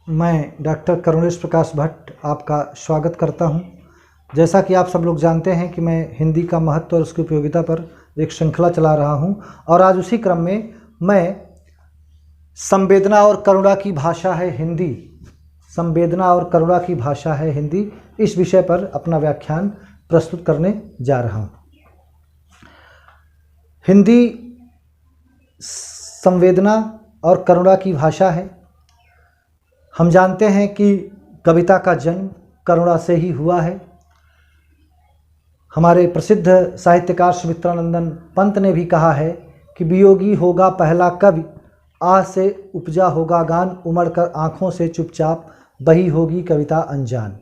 मैं डॉक्टर करुणेश प्रकाश भट्ट आपका स्वागत करता हूं। जैसा कि आप सब लोग जानते हैं कि मैं हिंदी का महत्व और उसकी उपयोगिता पर एक श्रृंखला चला रहा हूं और आज उसी क्रम में मैं संवेदना और करुणा की भाषा है हिंदी, संवेदना और करुणा की भाषा है हिंदी, इस विषय पर अपना व्याख्यान प्रस्तुत करने जा रहा हूं। हिंदी संवेदना और करुणा की भाषा है। हम जानते हैं कि कविता का जन्म करुणा से ही हुआ है। हमारे प्रसिद्ध साहित्यकार सुमित्रानंदन पंत ने भी कहा है कि वियोगी होगा पहला कवि, आह से उपजा होगा गान, उमड़ कर आँखों से चुपचाप बही होगी कविता अनजान।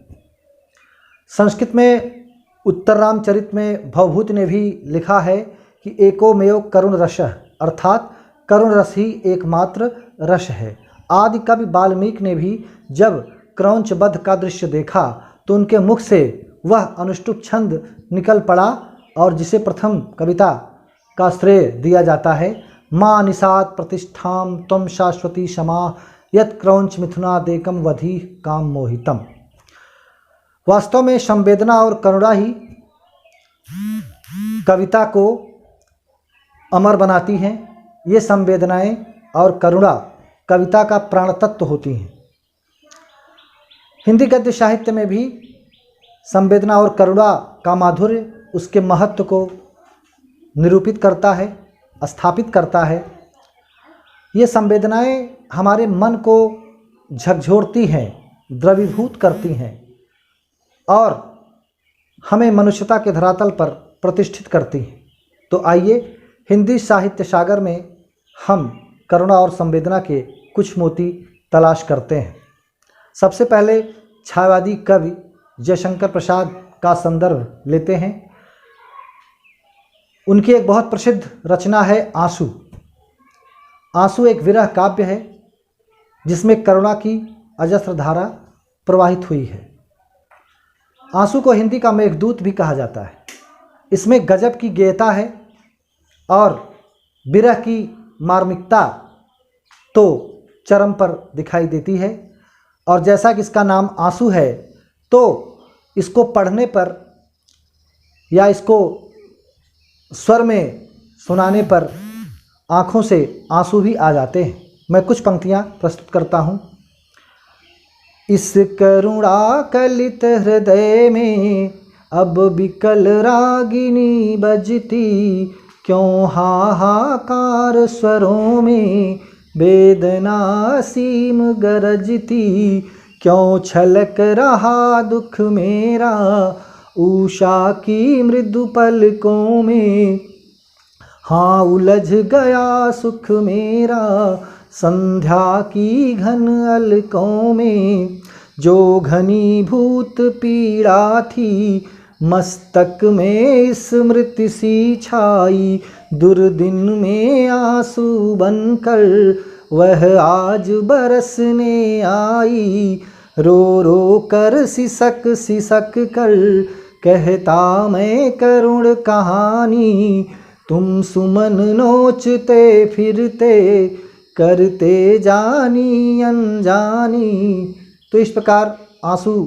संस्कृत में उत्तर रामचरित में भवभूति ने भी लिखा है कि एकोमेव करुण रसः, अर्थात करुण रस ही एकमात्र रस है। आदि कवि वाल्मीकि ने भी जब क्रौंच वध का दृश्य देखा तो उनके मुख से वह अनुष्टुप छंद निकल पड़ा और जिसे प्रथम कविता का श्रेय दिया जाता है, माँ निषाद प्रतिष्ठाम त्वं शाश्वती क्षमा यत् क्रौंच मिथुनादेकम वधि काम मोहितम। वास्तव में संवेदना और करुणा ही कविता को अमर बनाती हैं। ये संवेदनाएं और करुणा कविता का प्राण तत्व होती हैं। हिंदी गद्य साहित्य में भी संवेदना और करुणा का माधुर्य उसके महत्व को निरूपित करता है, स्थापित करता है। ये संवेदनाएं हमारे मन को झकझोरती हैं, द्रवीभूत करती हैं और हमें मनुष्यता के धरातल पर प्रतिष्ठित करती हैं। तो आइए हिंदी साहित्य सागर में हम करुणा और संवेदना के कुछ मोती तलाश करते हैं। सबसे पहले छायावादी कवि जयशंकर प्रसाद का संदर्भ लेते हैं। उनकी एक बहुत प्रसिद्ध रचना है आंसू। आंसू एक विरह काव्य है जिसमें करुणा की अजस्र धारा प्रवाहित हुई है। आंसू को हिंदी का मेघदूत भी कहा जाता है। इसमें गजब की गेयता है और विरह की मार्मिकता तो चरम पर दिखाई देती है। और जैसा कि इसका नाम आंसू है तो इसको पढ़ने पर या इसको स्वर में सुनाने पर आँखों से आंसू भी आ जाते हैं। मैं कुछ पंक्तियाँ प्रस्तुत करता हूँ। इस करुणा कलित हृदय में अब विकल रागिनी बजती, क्यों हाहाकार स्वरों में वेदना सीम गरजती, क्यों छलक रहा दुख मेरा उषा की मृदु पलकों में, हाँ उलझ गया सुख मेरा संध्या की घन अलकों में, जो घनीभूत पीड़ा थी मस्तक में स्मृति सी छाई, दुर्दिन में आंसू बनकर वह आज बरसने आई, रो रो कर सिसक सिसक कर कहता मैं करुण कहानी, तुम सुमन नोचते फिरते करते जानी अनजानी। तो इस प्रकार आंसू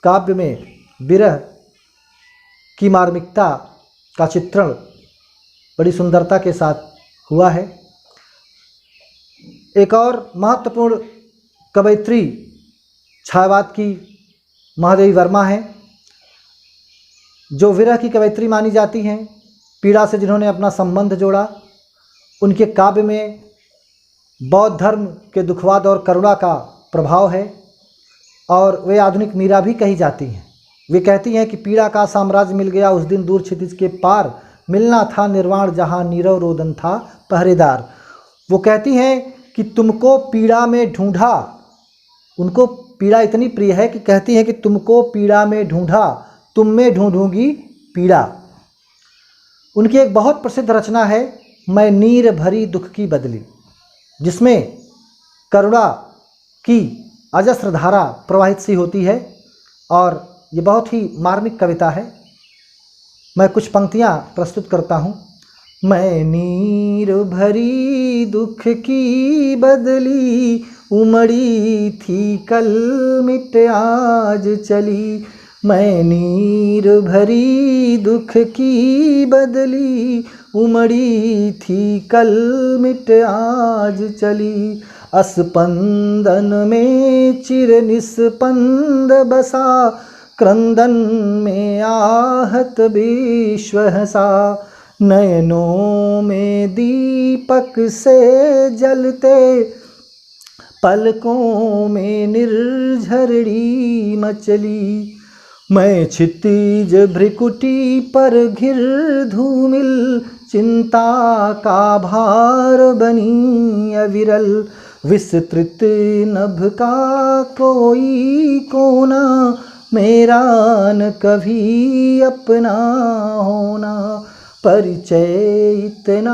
काव्य में विरह की मार्मिकता का चित्रण बड़ी सुंदरता के साथ हुआ है। एक और महत्वपूर्ण कवयित्री छायावाद की महादेवी वर्मा है, जो विरह की कवयित्री मानी जाती हैं। पीड़ा से जिन्होंने अपना संबंध जोड़ा, उनके काव्य में बौद्ध धर्म के दुखवाद और करुणा का प्रभाव है और वे आधुनिक मीरा भी कही जाती हैं। वे कहती हैं कि पीड़ा का साम्राज्य मिल गया उस दिन दूर क्षितिज के पार, मिलना था निर्वाण जहाँ नीरव रोदन था पहरेदार। वो कहती हैं कि तुमको पीड़ा में ढूंढा, उनको पीड़ा इतनी प्रिय है कि कहती हैं कि तुमको पीड़ा में ढूंढा, तुम में ढूंढूंगी पीड़ा। उनकी एक बहुत प्रसिद्ध रचना है मैं नीर भरी दुख की बदली, जिसमें करुणा की अजस्र धारा प्रवाहित सी होती है और ये बहुत ही मार्मिक कविता है। मैं कुछ पंक्तियाँ प्रस्तुत करता हूँ। मैं नीर भरी दुख की बदली, उमड़ी थी कल मिट आज चली। मैं नीर भरी दुख की बदली, उमड़ी थी कल मिट आज चली। अस्पंदन में चिर निस्पंद बसा, क्रंदन में आहत विश्व हंसा। नयनों में दीपक से जलते, पलकों में निर्झरड़ी मचली। मैं क्षितिज भ्रिकुटी पर घिर धूमिल, चिंता का भार बनी अविरल। विस्तृत नभ का कोई कोना, मेरा न कभी अपना होना। परिचय इतना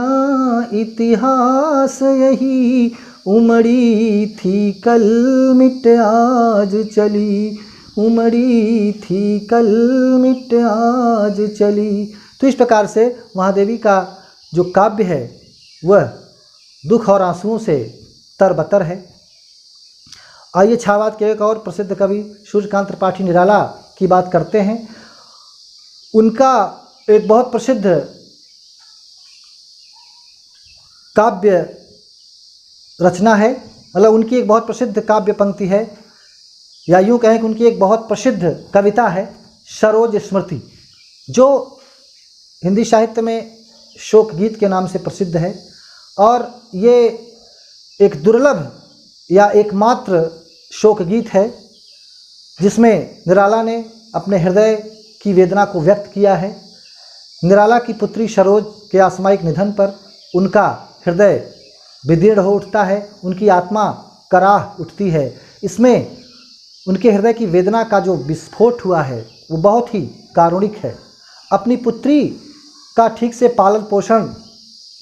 इतिहास यही, उमड़ी थी कल मिट आज चली। उमड़ी थी कल मिट आज चली। तो इस प्रकार से महादेवी का जो काव्य है वह दुख और आंसुओं से तरबतर है। आइए छावाद के एक और प्रसिद्ध कवि सूर्यकांत त्रिपाठी निराला की बात करते हैं। उनका एक बहुत प्रसिद्ध काव्य रचना है, मतलब उनकी एक बहुत प्रसिद्ध काव्य पंक्ति है, या यूँ कहें कि उनकी एक बहुत प्रसिद्ध कविता है सरोज स्मृति, जो हिंदी साहित्य में शोक गीत के नाम से प्रसिद्ध है। और ये एक दुर्लभ या एकमात्र शोक गीत है जिसमें निराला ने अपने हृदय की वेदना को व्यक्त किया है। निराला की पुत्री सरोज के असामयिक निधन पर उनका हृदय विदीर्ण हो उठता है, उनकी आत्मा कराह उठती है। इसमें उनके हृदय की वेदना का जो विस्फोट हुआ है वो बहुत ही कारुणिक है। अपनी पुत्री का ठीक से पालन पोषण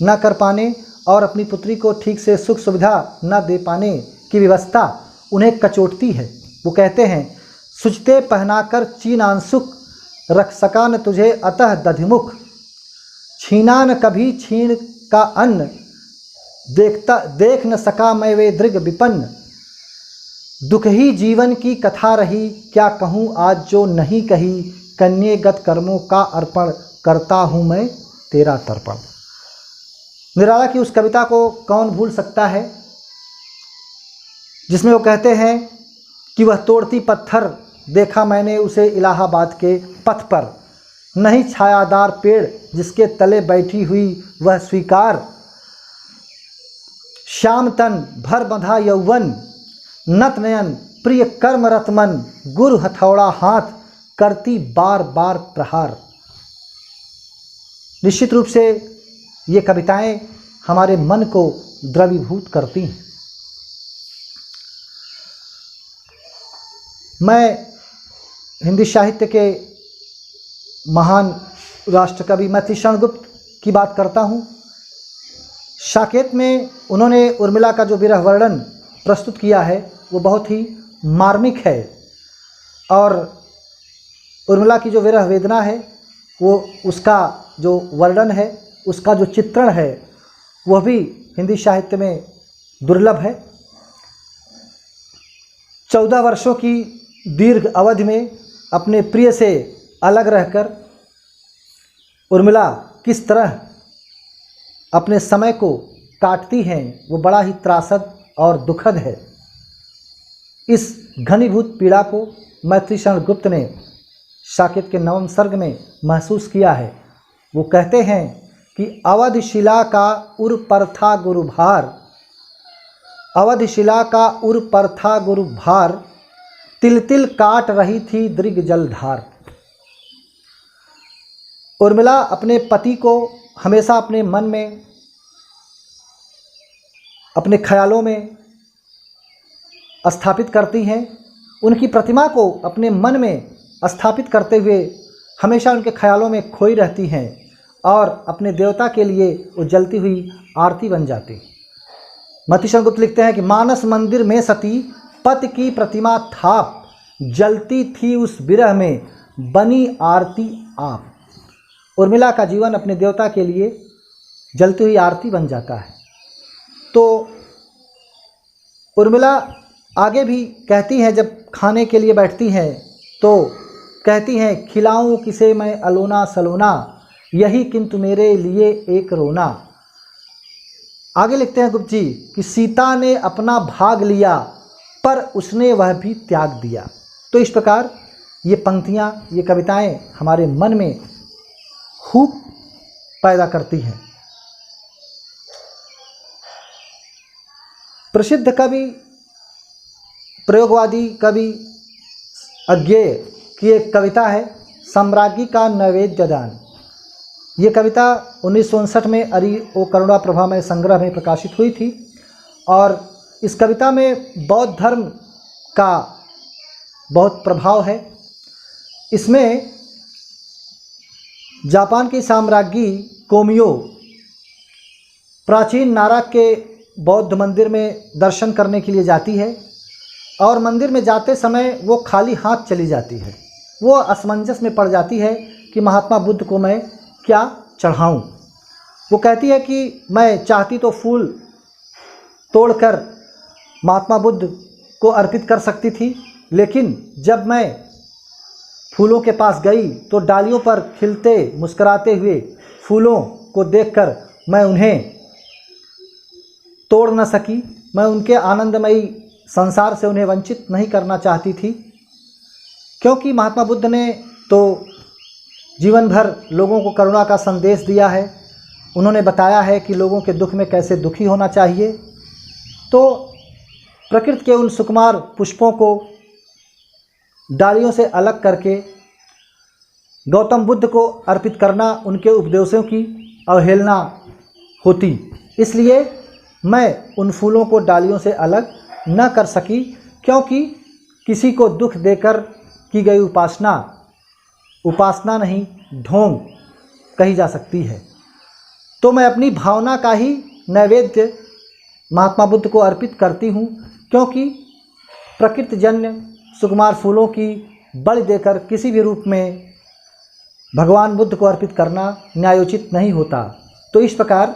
न कर पाने और अपनी पुत्री को ठीक से सुख सुविधा न दे पाने की व्यवस्था उन्हें कचोटती है। वो कहते हैं, सुचते पहनाकर चीनांसुक, रख सका न तुझे अतः दधिमुख। छीना न कभी छीण का अन्न, देख न सका मैं वे दृग विपन्न। दुख ही जीवन की कथा रही, क्या कहूँ आज जो नहीं कही। कन्येगत कर्मों का अर्पण, करता हूँ मैं तेरा तर्पण। निराला की उस कविता को कौन भूल सकता है, जिसमें वो कहते हैं कि वह तोड़ती पत्थर देखा मैंने उसे इलाहाबाद के पथ पर। नहीं छायादार पेड़ जिसके तले बैठी हुई वह स्वीकार। श्याम तन भर बंधा यौवन, नत नयन प्रिय कर्म रतमन। गुरु हथौड़ा हाथ, करती बार बार प्रहार। निश्चित रूप से ये कविताएं हमारे मन को द्रवीभूत करती हैं। मैं हिंदी साहित्य के महान राष्ट्रकवि मैथिलीशरण गुप्त की बात करता हूँ। साकेत में उन्होंने उर्मिला का जो विरह वर्णन प्रस्तुत किया है वो बहुत ही मार्मिक है, और उर्मिला की जो विरह वेदना है वो उसका जो वर्णन है, उसका जो चित्रण है वह भी हिंदी साहित्य में दुर्लभ है। 14 वर्षों की दीर्घ अवधि में अपने प्रिय से अलग रहकर उर्मिला किस तरह अपने समय को काटती हैं वो बड़ा ही त्रासद और दुखद है। इस घनीभूत पीड़ा को मैथिलीशरण गुप्त ने साकेत के 9वें सर्ग में महसूस किया है। वो कहते हैं कि अवधशिला का उर पर था गुरु भार। अवधशिला का उर पर था गुरु भार, तिल तिल काट रही थी दृग जलधार। उर्मिला अपने पति को हमेशा अपने मन में, अपने ख्यालों में स्थापित करती हैं। उनकी प्रतिमा को अपने मन में स्थापित करते हुए हमेशा उनके ख्यालों में खोई रहती हैं और अपने देवता के लिए वो जलती हुई आरती बन जाती। मैथिलीशरण गुप्त लिखते हैं कि मानस मंदिर में सती पति की प्रतिमा थाप, जलती थी उस विरह में बनी आरती आप। उर्मिला का जीवन अपने देवता के लिए जलती हुई आरती बन जाता है। तो उर्मिला आगे भी कहती हैं, जब खाने के लिए बैठती हैं तो कहती हैं, खिलाऊं किसे मैं अलोना सलोना, यही किंतु मेरे लिए एक रोना। आगे लिखते हैं गुप्त जी कि सीता ने अपना भाग लिया पर उसने वह भी त्याग दिया। तो इस प्रकार ये पंक्तियाँ, ये कविताएं हमारे मन में हूक पैदा करती हैं। प्रसिद्ध कवि, प्रयोगवादी कवि अज्ञेय की एक कविता है, सम्राज्ञी का नैवेद्य दान। ये कविता 1959 में अरि ओ करुणा प्रभा में संग्रह में प्रकाशित हुई थी। और इस कविता में बौद्ध धर्म का बहुत प्रभाव है। इसमें जापान की साम्राज्ञी कोमियो प्राचीन नारा के बौद्ध मंदिर में दर्शन करने के लिए जाती है और मंदिर में जाते समय वो खाली हाथ चली जाती है। वो असमंजस में पड़ जाती है कि महात्मा बुद्ध को मैं क्या चढ़ाऊं। वो कहती है कि मैं चाहती तो फूल तोड़कर महात्मा बुद्ध को अर्पित कर सकती थी, लेकिन जब मैं फूलों के पास गई तो डालियों पर खिलते मुस्कुराते हुए फूलों को देखकर मैं उन्हें तोड़ न सकी। मैं उनके आनंदमयी संसार से उन्हें वंचित नहीं करना चाहती थी, क्योंकि महात्मा बुद्ध ने तो जीवन भर लोगों को करुणा का संदेश दिया है। उन्होंने बताया है कि लोगों के दुख में कैसे दुखी होना चाहिए। तो प्रकृति के उन सुकुमार पुष्पों को डालियों से अलग करके गौतम बुद्ध को अर्पित करना उनके उपदेशों की अवहेलना होती। इसलिए मैं उन फूलों को डालियों से अलग न कर सकी, क्योंकि किसी को दुख देकर की गई उपासना नहीं, ढोंग कही जा सकती है। तो मैं अपनी भावना का ही नैवेद्य महात्मा बुद्ध को अर्पित करती हूँ, क्योंकि प्रकृतिजन्य सुकुमार फूलों की बलि देकर किसी भी रूप में भगवान बुद्ध को अर्पित करना न्यायोचित नहीं होता। तो इस प्रकार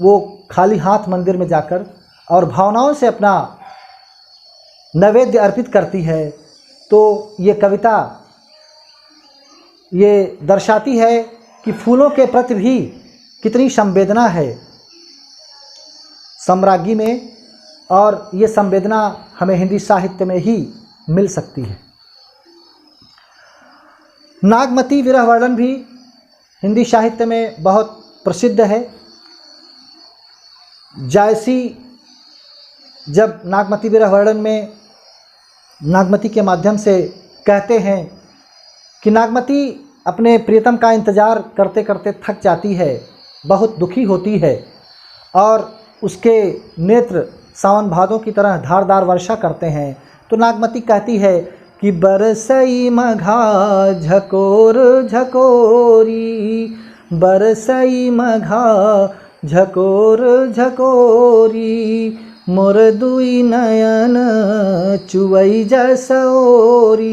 वो खाली हाथ मंदिर में जाकर और भावनाओं से अपना नैवेद्य अर्पित करती है। तो ये कविता ये दर्शाती है कि फूलों के प्रति भी कितनी संवेदना है सम्राज्ञी में, और ये संवेदना हमें हिंदी साहित्य में ही मिल सकती है। नागमती विरह वर्णन भी हिंदी साहित्य में बहुत प्रसिद्ध है। जायसी जब नागमती विरह वर्णन में नागमती के माध्यम से कहते हैं कि नागमती अपने प्रियतम का इंतज़ार करते करते थक जाती है, बहुत दुखी होती है और उसके नेत्र सावन भादों की तरह धारदार वर्षा करते हैं। तो नागमती कहती है कि बरसई मघा झकोर झकोरी, बरसई मघा झकोर झकोरी, मोर दुई नयन चुवई जसोरी।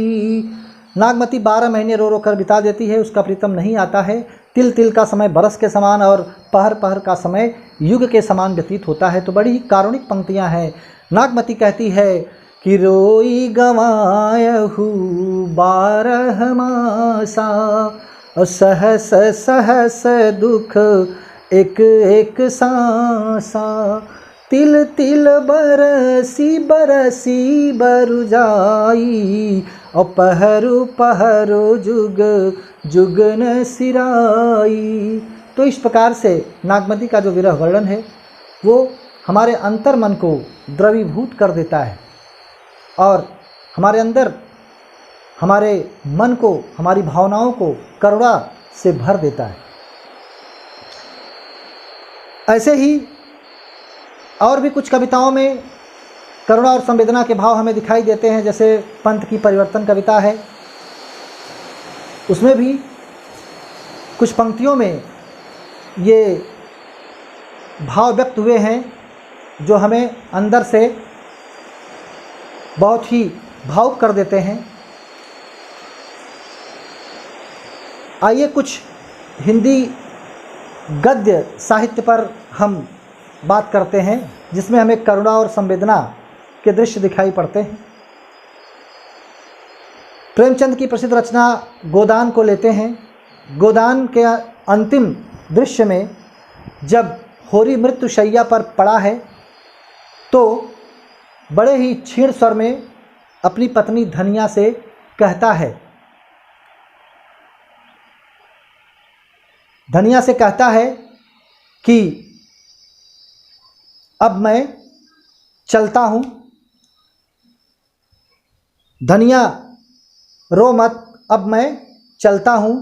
नागमती 12 महीने रो रो कर बिता देती है, उसका प्रीतम नहीं आता है। तिल तिल का समय बरस के समान और पहर पहर का समय युग के समान व्यतीत होता है। तो बड़ी ही कारुणिक पंक्तियां हैं। नागमती कहती है कि रोई गवायहु 12 मासा, और सहस सहस दुख एक एक सांसा, तिल तिल बरसी बरसी बरु जाई, और पहरू पहरू जुग जुगन सिराई। तो इस प्रकार से नागमती का जो विरह वर्णन है वो हमारे अंतर मन को द्रवीभूत कर देता है और हमारे अंदर हमारे मन को, हमारी भावनाओं को करुणा से भर देता है। ऐसे ही और भी कुछ कविताओं में करुणा और संवेदना के भाव हमें दिखाई देते हैं। जैसे पंत की परिवर्तन कविता है, उसमें भी कुछ पंक्तियों में ये भाव व्यक्त हुए हैं जो हमें अंदर से बहुत ही भावुक कर देते हैं। आइए कुछ हिंदी गद्य साहित्य पर हम बात करते हैं, जिसमें हमें करुणा और संवेदना के दृश्य दिखाई पड़ते हैं। प्रेमचंद की प्रसिद्ध रचना गोदान को लेते हैं। गोदान के अंतिम दृश्य में जब होरी मृत्युशैया पर पड़ा है तो बड़े ही क्षीण स्वर में अपनी पत्नी धनिया से कहता है, धनिया से कहता है कि अब मैं चलता हूँ, धनिया रो मत, अब मैं चलता हूँ।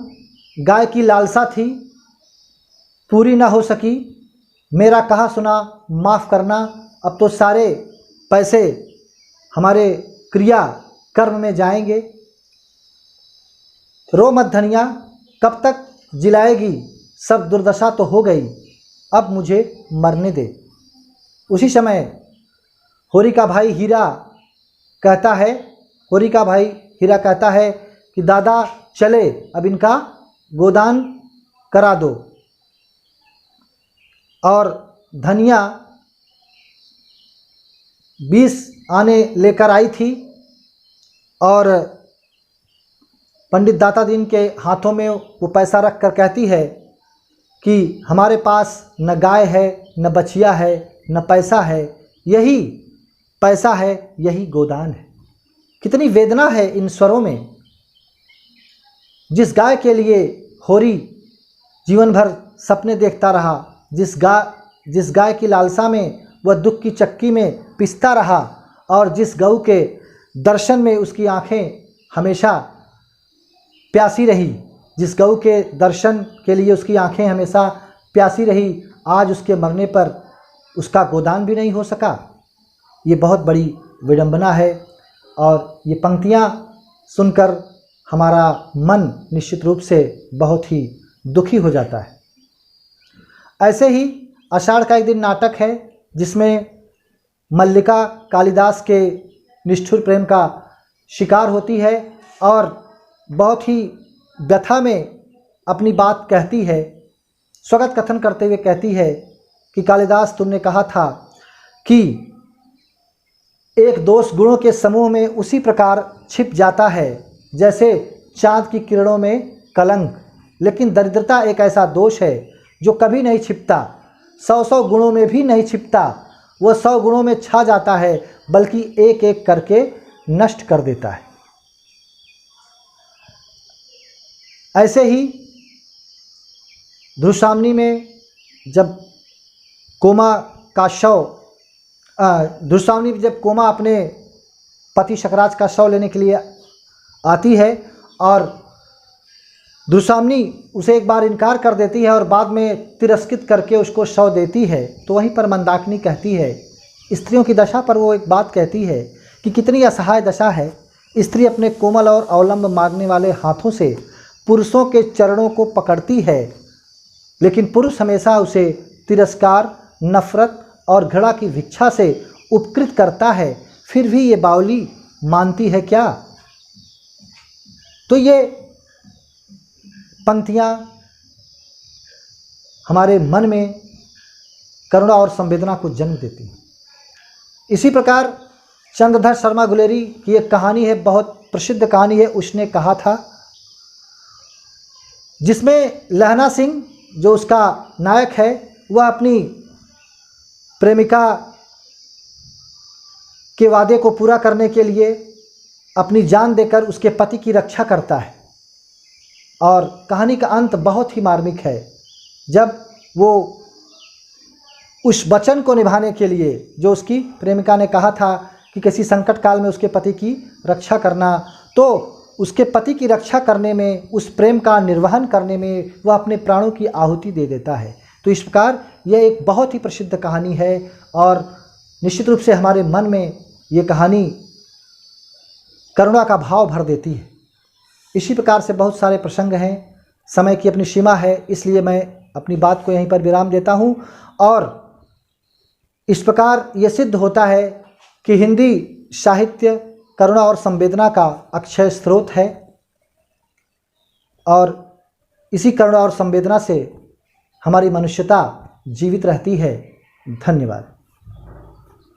गाय की लालसा थी, पूरी ना हो सकी, मेरा कहा सुना माफ़ करना। अब तो सारे पैसे हमारे क्रिया कर्म में जाएंगे। रो मत धनिया, कब तक जिलाएगी, सब दुर्दशा तो हो गई, अब मुझे मरने दे। उसी समय होरी का भाई हीरा कहता है, होरी का भाई हीरा कहता है कि दादा चले, अब इनका गोदान करा दो। और धनिया 20 आने लेकर आई थी और पंडित दाता दीन के हाथों में वो पैसा रख कर कहती है कि हमारे पास न गाय है, न बछिया है, न पैसा है, यही पैसा है, यही गोदान है। कितनी वेदना है इन स्वरों में। जिस गाय के लिए होरी जीवन भर सपने देखता रहा, जिस गाय की लालसा में वह दुख की चक्की में पिसता रहा, और जिस गऊ के दर्शन में उसकी आंखें हमेशा प्यासी रही, जिस गऊ के दर्शन के लिए उसकी आंखें हमेशा प्यासी रही, आज उसके मरने पर उसका गोदान भी नहीं हो सका। ये बहुत बड़ी विडंबना है। और ये पंक्तियाँ सुनकर हमारा मन निश्चित रूप से बहुत ही दुखी हो जाता है। ऐसे ही आषाढ़ का एक दिन नाटक है जिसमें मल्लिका कालिदास के निष्ठुर प्रेम का शिकार होती है और बहुत ही व्यथा में अपनी बात कहती है, स्वगत कथन करते हुए कहती है कि कालिदास, तुमने कहा था कि एक दोष गुणों के समूह में उसी प्रकार छिप जाता है जैसे चाँद की किरणों में कलंक, लेकिन दरिद्रता एक ऐसा दोष है जो कभी नहीं छिपता, 100 गुणों में भी नहीं छिपता, वह 100 गुणों में छा जाता है, बल्कि एक एक करके नष्ट कर देता है। ऐसे ही ध्रुवसामनी में जब कोमा का शव, ध्रुवसामनी जब कोमा अपने पति शकराज का शव लेने के लिए आती है और ध्रुवसामनी उसे एक बार इनकार कर देती है और बाद में तिरस्कृत करके उसको शव देती है, तो वहीं पर मंदाकिनी कहती है, स्त्रियों की दशा पर वो एक बात कहती है कि कितनी असहाय दशा है। स्त्री अपने कोमल और अवलंब मांगने वाले हाथों से पुरुषों के चरणों को पकड़ती है, लेकिन पुरुष हमेशा उसे तिरस्कार, नफरत और घृणा की भिक्षा से उपकृत करता है, फिर भी ये बावली मानती है क्या? तो ये पंक्तियाँ हमारे मन में करुणा और संवेदना को जन्म देती हैं। इसी प्रकार चंद्रधर शर्मा गुलेरी की एक कहानी है, बहुत प्रसिद्ध कहानी है, उसने कहा था, जिसमें लहना सिंह जो उसका नायक है वह अपनी प्रेमिका के वादे को पूरा करने के लिए अपनी जान देकर उसके पति की रक्षा करता है। और कहानी का अंत बहुत ही मार्मिक है, जब वो उस वचन को निभाने के लिए जो उसकी प्रेमिका ने कहा था कि किसी संकट काल में उसके पति की रक्षा करना, तो उसके पति की रक्षा करने में, उस प्रेम का निर्वहन करने में वह अपने प्राणों की आहुति दे देता है। तो इस प्रकार यह एक बहुत ही प्रसिद्ध कहानी है और निश्चित रूप से हमारे मन में ये कहानी करुणा का भाव भर देती है। इसी प्रकार से बहुत सारे प्रसंग हैं, समय की अपनी सीमा है, इसलिए मैं अपनी बात को यहीं पर विराम देता हूँ। और इस प्रकार ये सिद्ध होता है कि हिंदी साहित्य करुणा और संवेदना का अक्षय स्रोत है और इसी करुणा और संवेदना से हमारी मनुष्यता जीवित रहती है। धन्यवाद।